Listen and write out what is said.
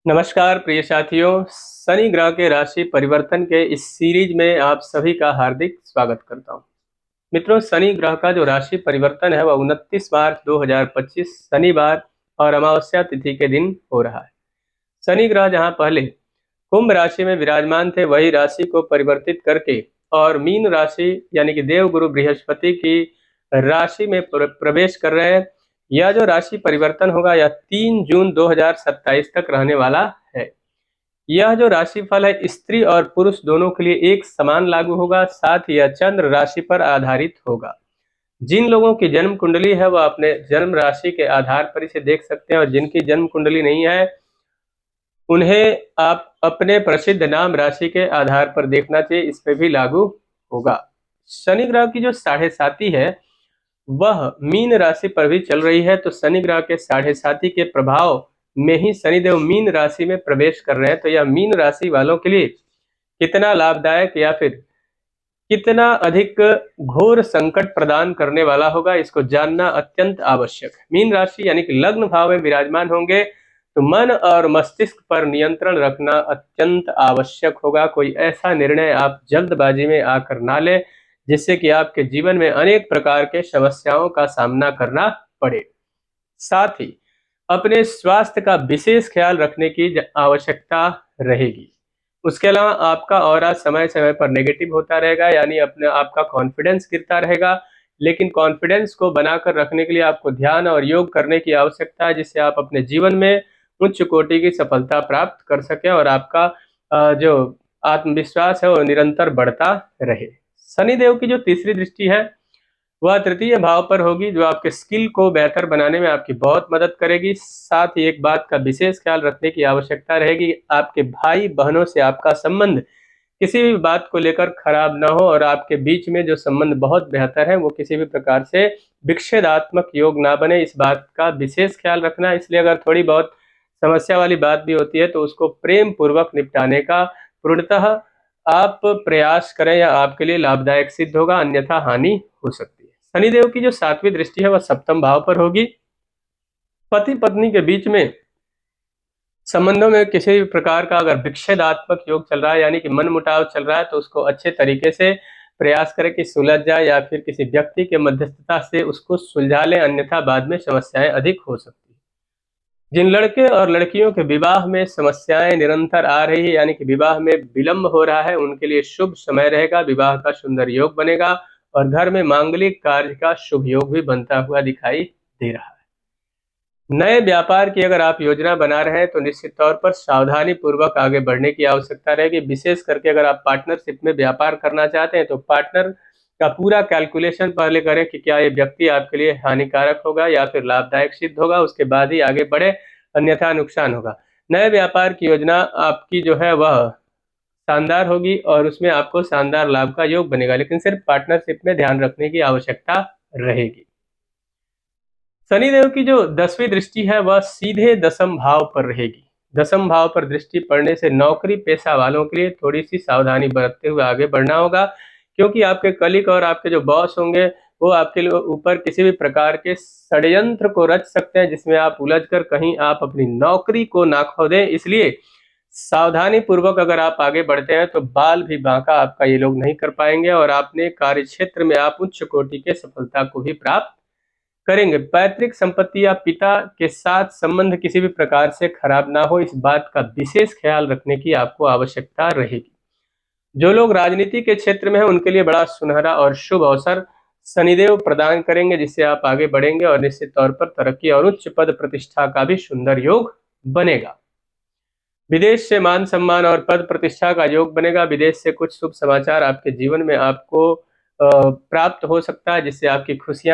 नमस्कार प्रिय साथियों, शनि ग्रह के राशि परिवर्तन के इस सीरीज में आप सभी का हार्दिक स्वागत करता हूं। मित्रों, शनि ग्रह का जो राशि परिवर्तन है वह 29 मार्च 2025 शनिवार और अमावस्या तिथि के दिन हो रहा है। शनि ग्रह जहां पहले कुंभ राशि में विराजमान थे, वही राशि को परिवर्तित करके और मीन राशि यानी कि देवगुरु बृहस्पति की राशि में प्रवेश कर रहे हैं। यह जो राशि परिवर्तन होगा यह 3 जून 2027 तक रहने वाला है। यह जो राशिफल है स्त्री और पुरुष दोनों के लिए एक समान लागू होगा। साथ ही यह चंद्र राशि पर आधारित होगा। जिन लोगों की जन्म कुंडली है वह अपने जन्म राशि के आधार पर इसे देख सकते हैं, और जिनकी जन्म कुंडली नहीं है उन्हें आप अपने प्रसिद्ध नाम राशि के आधार पर देखना चाहिए, इस पे भी लागू होगा। शनि ग्रह की जो साढ़े साती है वह मीन राशि पर भी चल रही है, तो शनि ग्रह के साढ़े साती के प्रभाव में ही शनिदेव मीन राशि में प्रवेश कर रहे हैं। तो यह मीन राशि वालों के लिए कितना लाभदायक या फिर कितना अधिक घोर संकट प्रदान करने वाला होगा, इसको जानना अत्यंत आवश्यक है। मीन राशि यानी कि लग्न भाव में विराजमान होंगे तो मन और मस्तिष्क पर नियंत्रण रखना अत्यंत आवश्यक होगा। कोई ऐसा निर्णय आप जल्दबाजी में आकर ना लें जिससे कि आपके जीवन में अनेक प्रकार के समस्याओं का सामना करना पड़े। साथ ही अपने स्वास्थ्य का विशेष ख्याल रखने की आवश्यकता रहेगी। उसके अलावा आपका ऑरा समय समय पर नेगेटिव होता रहेगा, यानी अपने आपका कॉन्फिडेंस गिरता रहेगा। लेकिन कॉन्फिडेंस को बनाकर रखने के लिए आपको ध्यान और योग करने की आवश्यकता है, जिससे आप अपने जीवन में उच्च कोटि की सफलता प्राप्त कर सकें और आपका जो आत्मविश्वास है वो निरंतर बढ़ता रहे। शनिदेव की जो तीसरी दृष्टि है वह तृतीय भाव पर होगी, जो आपके स्किल को बेहतर बनाने में आपकी बहुत मदद करेगी। साथ ही एक बात का विशेष ख्याल रखने की आवश्यकता रहेगी, आपके भाई बहनों से आपका संबंध किसी भी बात को लेकर खराब ना हो, और आपके बीच में जो संबंध बहुत बेहतर है वो किसी भी प्रकार से विच्छेदात्मक योग ना बने, इस बात का विशेष ख्याल रखना। इसलिए अगर थोड़ी बहुत समस्या वाली बात भी होती है तो उसको प्रेम पूर्वक निपटाने का पूर्णतः आप प्रयास करें, या आपके लिए लाभदायक सिद्ध होगा, अन्यथा हानि हो सकती है। शनिदेव की जो सातवीं दृष्टि है वह सप्तम भाव पर होगी। पति पत्नी के बीच में संबंधों में किसी भी प्रकार का अगर विच्छेदात्मक योग चल रहा है, यानी कि मनमुटाव चल रहा है, तो उसको अच्छे तरीके से प्रयास करें कि सुलझ जाए, या फिर किसी व्यक्ति के मध्यस्थता से उसको सुलझा लें, अन्यथा बाद में समस्याएं अधिक हो सकती है। जिन लड़के और लड़कियों के विवाह में समस्याएं निरंतर आ रही है, यानी कि विवाह में विलंब हो रहा है, उनके लिए शुभ समय रहेगा। विवाह का सुंदर योग बनेगा और घर में मांगलिक कार्य का शुभ योग भी बनता हुआ दिखाई दे रहा है। नए व्यापार की अगर आप योजना बना रहे हैं तो निश्चित तौर पर सावधानी पूर्वक आगे बढ़ने की आवश्यकता रहेगी। विशेष करके अगर आप पार्टनरशिप में व्यापार करना चाहते हैं तो पार्टनर का पूरा कैलकुलेशन पहले करें कि क्या ये व्यक्ति आपके लिए हानिकारक होगा या फिर लाभदायक सिद्ध होगा, उसके बाद ही आगे बढ़े, अन्यथा नुकसान होगा। नए व्यापार की योजना आपकी जो है वह शानदार होगी और उसमें आपको शानदार लाभ का योग बनेगा, लेकिन सिर्फ पार्टनरशिप में ध्यान रखने की आवश्यकता रहेगी। शनिदेव की जो 10वीं दृष्टि है वह सीधे दसम भाव पर रहेगी। दसम भाव पर दृष्टि पड़ने से नौकरी पेशा वालों के लिए थोड़ी सी सावधानी बरतते हुए आगे बढ़ना होगा, क्योंकि आपके कलीग और आपके जो बॉस होंगे वो आपके ऊपर किसी भी प्रकार के षड्यंत्र को रच सकते हैं, जिसमें आप उलझकर कहीं आप अपनी नौकरी को ना खो दें। इसलिए सावधानी पूर्वक अगर आप आगे बढ़ते हैं तो बाल भी बांका आपका ये लोग नहीं कर पाएंगे, और आपने कार्य क्षेत्र में आप उच्च कोटि के सफलता को भी प्राप्त करेंगे। पैतृक संपत्ति या पिता के साथ संबंध किसी भी प्रकार से खराब ना हो, इस बात का विशेष ख्याल रखने की आपको आवश्यकता रहेगी। जो लोग राजनीति के क्षेत्र में हैं उनके लिए बड़ा सुनहरा और शुभ अवसर शनिदेव प्रदान करेंगे, जिससे आप आगे बढ़ेंगे और निश्चित तौर पर तरक्की और उच्च पद प्रतिष्ठा का भी सुंदर योग बनेगा। विदेश से मान सम्मान और पद प्रतिष्ठा का योग बनेगा। विदेश से कुछ शुभ समाचार आपके जीवन में आपको प्राप्त हो सकता है, जिससे आपकी खुशियां